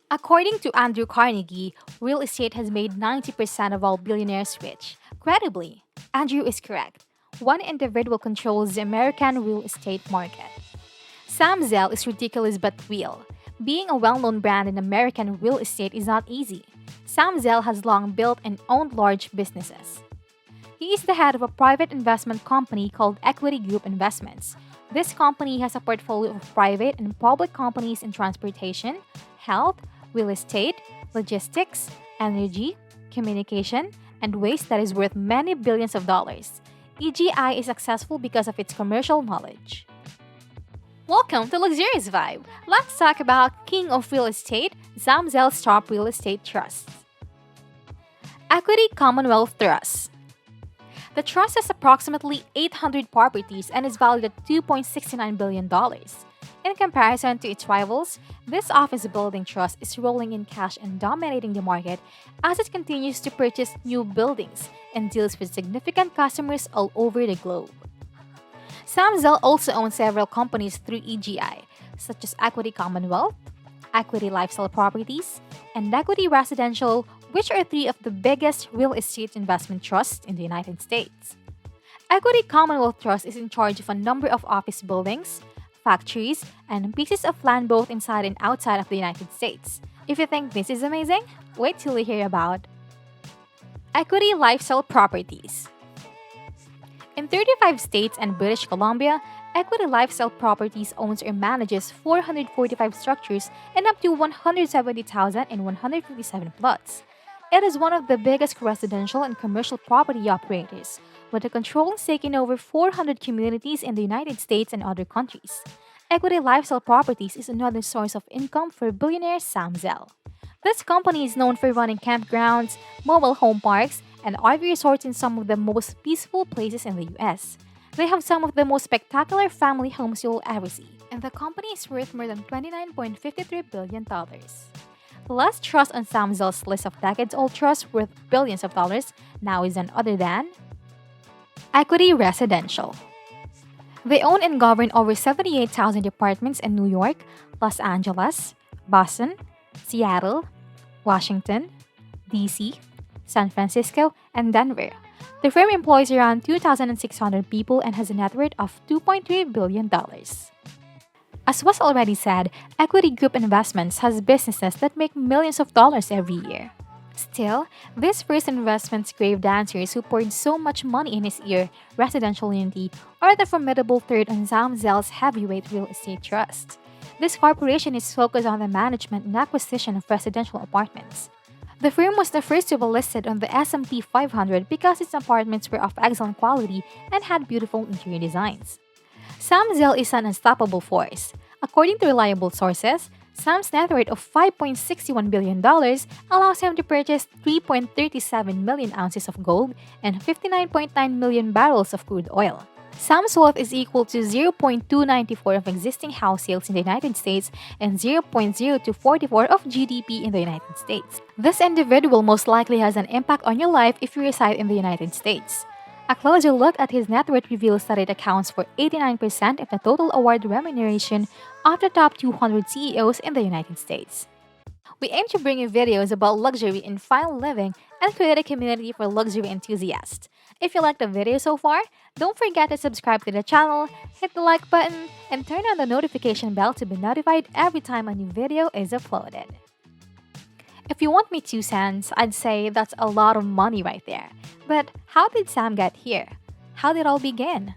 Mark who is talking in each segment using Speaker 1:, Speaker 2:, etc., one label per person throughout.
Speaker 1: According to Andrew Carnegie, real estate has made 90% of all billionaires rich. Credibly, Andrew is correct. One individual controls the American real estate market. Sam Zell is ridiculous but real. Being a well known brand in American real estate is not easy. Sam Zell has long built and owned large businesses. He is the head of a private investment company called Equity Group Investments. This company has a portfolio of private and public companies in transportation, health, real estate, logistics, energy, communication, and waste that is worth many billions of dollars. EGI is successful because of its commercial knowledge. Welcome to Luxurious Vibe. Let's talk about King of Real Estate, Sam Zell's top real estate trusts. Equity Commonwealth Trust. The trust has approximately 800 properties and is valued at $2.69 billion. In comparison to its rivals, this office building trust is rolling in cash and dominating the market as it continues to purchase new buildings and deals with significant customers all over the globe. Sam Zell also owns several companies through EGI, such as Equity Commonwealth, Equity Lifestyle Properties, and Equity Residential, which are three of the biggest real estate investment trusts in the United States. Equity Commonwealth Trust is in charge of a number of office buildings, factories, and pieces of land both inside and outside of the United States. If you think this is amazing, wait till you hear about Equity Lifestyle Properties. In 35 states and British Columbia, Equity Lifestyle Properties owns or manages 445 structures and up to 170,157 plots. It is one of the biggest residential and commercial property operators, with a controlling stake in over 400 communities in the United States and other countries. Equity Lifestyle Properties is another source of income for billionaire Sam Zell. This company is known for running campgrounds, mobile home parks, and RV resorts in some of the most peaceful places in the US. They have some of the most spectacular family homes you'll ever see, and the company is worth more than $29.53 billion. The last trust on Sam Zell's list of decades-old trusts worth billions of dollars now is none other than Equity Residential. They own and govern over 78,000 apartments in New York, Los Angeles, Boston, Seattle, Washington, DC, San Francisco, and Denver. The firm employs around 2,600 people and has a net worth of $2.3 billion. As was already said, Equity Group Investments has businesses that make millions of dollars every year. Still, this first investment's grave dancers who poured so much money in his ear, Residential Unity, are the formidable third on Sam Zell's heavyweight real estate trust. This corporation is focused on the management and acquisition of residential apartments. The firm was the first to be listed on the S&P 500 because its apartments were of excellent quality and had beautiful interior designs. Sam Zell is an unstoppable force. According to reliable sources, Sam's net worth of $5.61 billion allows him to purchase 3.37 million ounces of gold and 59.9 million barrels of crude oil. Sam's wealth is equal to 0.294 of existing house sales in the United States and 0.0244 of GDP in the United States. This individual most likely has an impact on your life if you reside in the United States. A closer look at his net worth reveals that it accounts for 89% of the total award remuneration of the top 200 CEOs in the United States. We aim to bring you videos about luxury and fine living and create a community for luxury enthusiasts. If you liked the video so far, don't forget to subscribe to the channel, hit the like button, and turn on the notification bell to be notified every time a new video is uploaded. If you want me 2 cents, I'd say that's a lot of money right there. But how did Sam get here? How did it all begin?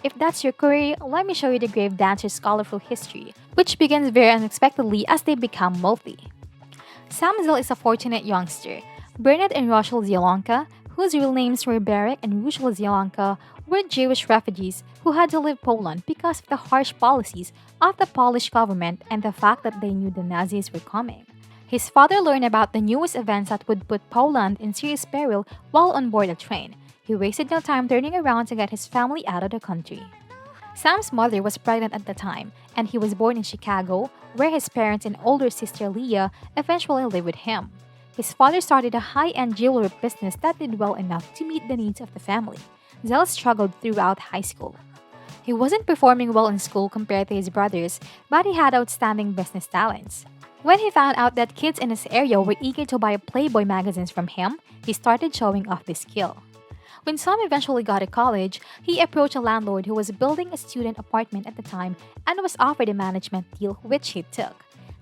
Speaker 1: If that's your query, let me show you the grave dancer's colorful history, which begins very unexpectedly as they become wealthy. Sam Zell is a fortunate youngster. Bernard and Rochelle Zielonka, whose real names were Berek and Rushel Zielonka, were Jewish refugees who had to leave Poland because of the harsh policies of the Polish government and the fact that they knew the Nazis were coming. His father learned about the newest events that would put Poland in serious peril while on board a train. He wasted no time turning around to get his family out of the country. Sam's mother was pregnant at the time, and he was born in Chicago, where his parents and older sister Leah eventually lived with him. His father started a high-end jewelry business that did well enough to meet the needs of the family. Zell struggled throughout high school. He wasn't performing well in school compared to his brothers, but he had outstanding business talents. When he found out that kids in his area were eager to buy Playboy magazines from him, he started showing off this skill. When Sam eventually got to college, he approached a landlord who was building a student apartment at the time and was offered a management deal, which he took.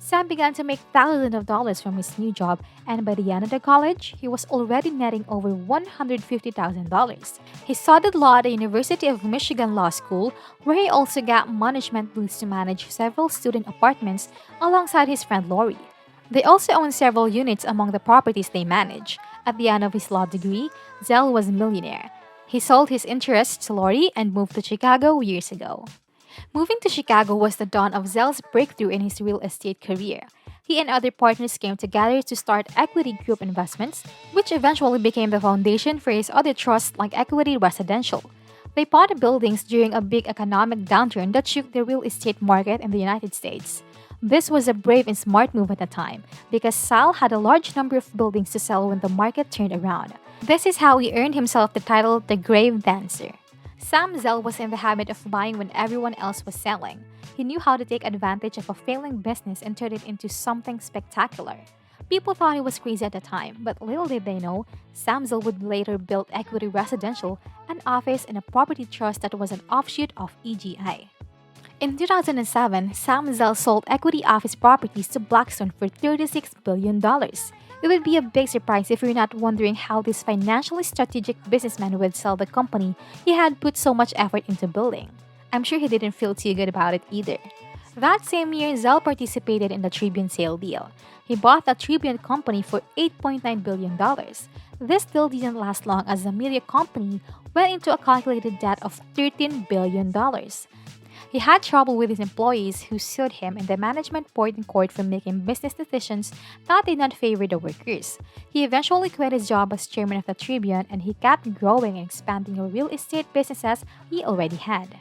Speaker 1: Sam began to make thousands of dollars from his new job, and by the end of the college, he was already netting over $150,000. He studied law at the University of Michigan Law School, where he also got management booths to manage several student apartments alongside his friend Lori. They also own several units among the properties they manage. At the end of his law degree, Zell was a millionaire. He sold his interests to Lori and moved to Chicago years ago. Moving to Chicago was the dawn of Zell's breakthrough in his real estate career. He and other partners came together to start Equity Group Investments, which eventually became the foundation for his other trusts like Equity Residential. They bought buildings during a big economic downturn that shook the real estate market in the United States. This was a brave and smart move at the time because Sal had a large number of buildings to sell when the market turned around. This is how he earned himself the title the Grave Dancer. Sam Zell was in the habit of buying when everyone else was selling. He knew how to take advantage of a failing business and turn it into something spectacular. People thought he was crazy at the time, but little did they know, Sam Zell would later build Equity Residential, an office and a property trust that was an offshoot of EGI. In 2007, Sam Zell sold equity office properties to Blackstone for $36 billion. It would be a big surprise if you're not wondering how this financially strategic businessman would sell the company he had put so much effort into building. I'm sure he didn't feel too good about it either. That same year, Zell participated in the Tribune sale deal. He bought the Tribune company for $8.9 billion. This deal didn't last long as the media company went into a calculated debt of $13 billion. He had trouble with his employees who sued him, and the management poured in court for making business decisions that did not favor the workers. He eventually quit his job as chairman of the Tribune, and he kept growing and expanding the real estate businesses he already had.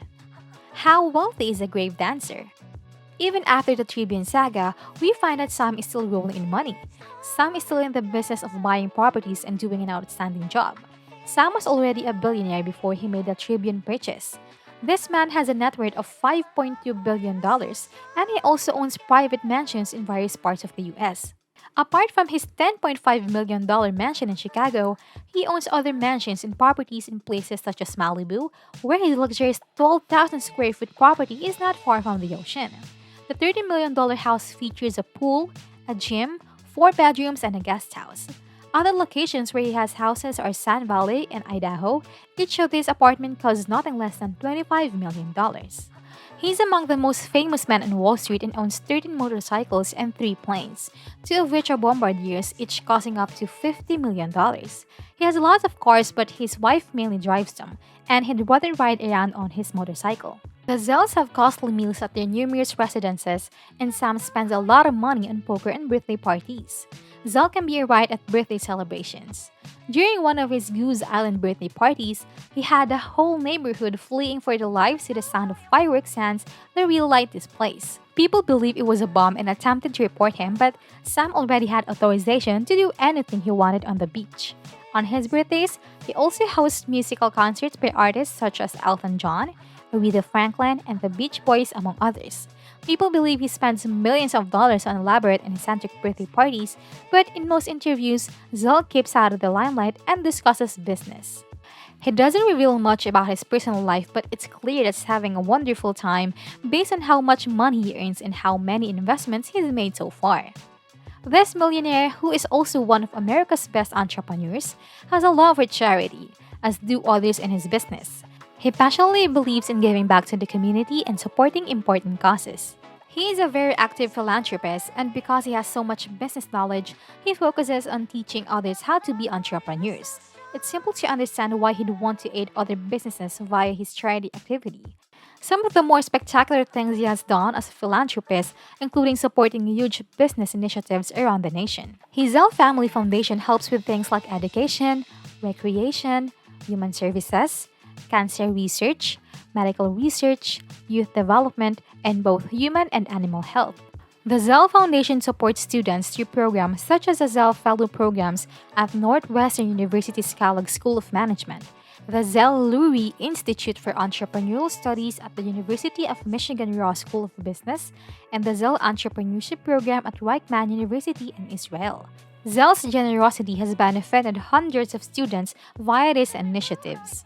Speaker 1: How wealthy is a grave dancer? Even after the Tribune saga, we find that Sam is still rolling in money. Sam is still in the business of buying properties and doing an outstanding job. Sam was already a billionaire before he made the Tribune purchase. This man has a net worth of $5.2 billion, and he also owns private mansions in various parts of the US. Apart from his $10.5 million mansion in Chicago, he owns other mansions and properties in places such as Malibu, where his luxurious 12,000 square foot property is not far from the ocean. The $30 million house features a pool, a gym, 4 bedrooms, and a guest house. Other locations where he has houses are Sand Valley and Idaho. Each of these apartments costs nothing less than $25 million. He's among the most famous men on Wall Street and owns 13 motorcycles and 3 planes, 2 of which are Bombardiers, each costing up to $50 million. He has lots of cars, but his wife mainly drives them, and he'd rather ride around on his motorcycle. The Zells have costly meals at their numerous residences, and Sam spends a lot of money on poker and birthday parties. Zell can be a riot at birthday celebrations. During one of his Goose Island birthday parties, he had the whole neighborhood fleeing for their lives to the sound of fireworks and the real light displays. People believed it was a bomb and attempted to report him, but Sam already had authorization to do anything he wanted on the beach. On his birthdays, he also hosts musical concerts by artists such as Elton John, Aretha Franklin, and the Beach Boys, among others. People believe he spends millions of dollars on elaborate and eccentric birthday parties, but in most interviews, Zell keeps out of the limelight and discusses business. He doesn't reveal much about his personal life, but it's clear that he's having a wonderful time based on how much money he earns and how many investments he's made so far. This millionaire, who is also one of America's best entrepreneurs, has a love for charity, as do others in his business. He passionately believes in giving back to the community and supporting important causes. He is a very active philanthropist, and because he has so much business knowledge, he focuses on teaching others how to be entrepreneurs. It's simple to understand why he'd want to aid other businesses via his charity activity. Some of the more spectacular things he has done as a philanthropist, including supporting huge business initiatives around the nation. His Zell Family Foundation helps with things like education, recreation, human services, cancer research, medical research, youth development, and both human and animal health. The Zell Foundation supports students through programs such as the Zell Fellow Programs at Northwestern University's Kellogg School of Management, The Zell Lurie Institute for Entrepreneurial Studies at the University of Michigan Raw School of Business, and the Zell Entrepreneurship Program at Reichman University in Israel. Zell's generosity has benefited hundreds of students via these initiatives.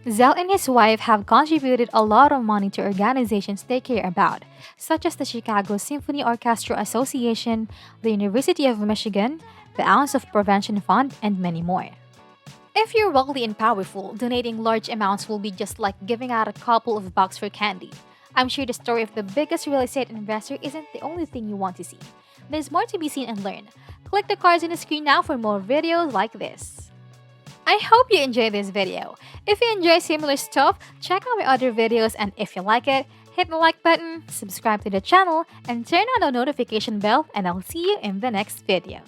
Speaker 1: Zell and his wife have contributed a lot of money to organizations they care about, such as the Chicago Symphony Orchestra Association, the University of Michigan, the Ounce of Prevention Fund, and many more. If you're wealthy and powerful, donating large amounts will be just like giving out a couple of bucks for candy. I'm sure the story of the biggest real estate investor isn't the only thing you want to see. There's more to be seen and learned. Click the cards on the screen now for more videos like this. I hope you enjoyed this video. If you enjoy similar stuff, check out my other videos, and if you like it, hit the like button, subscribe to the channel, and turn on the notification bell, and I'll see you in the next video.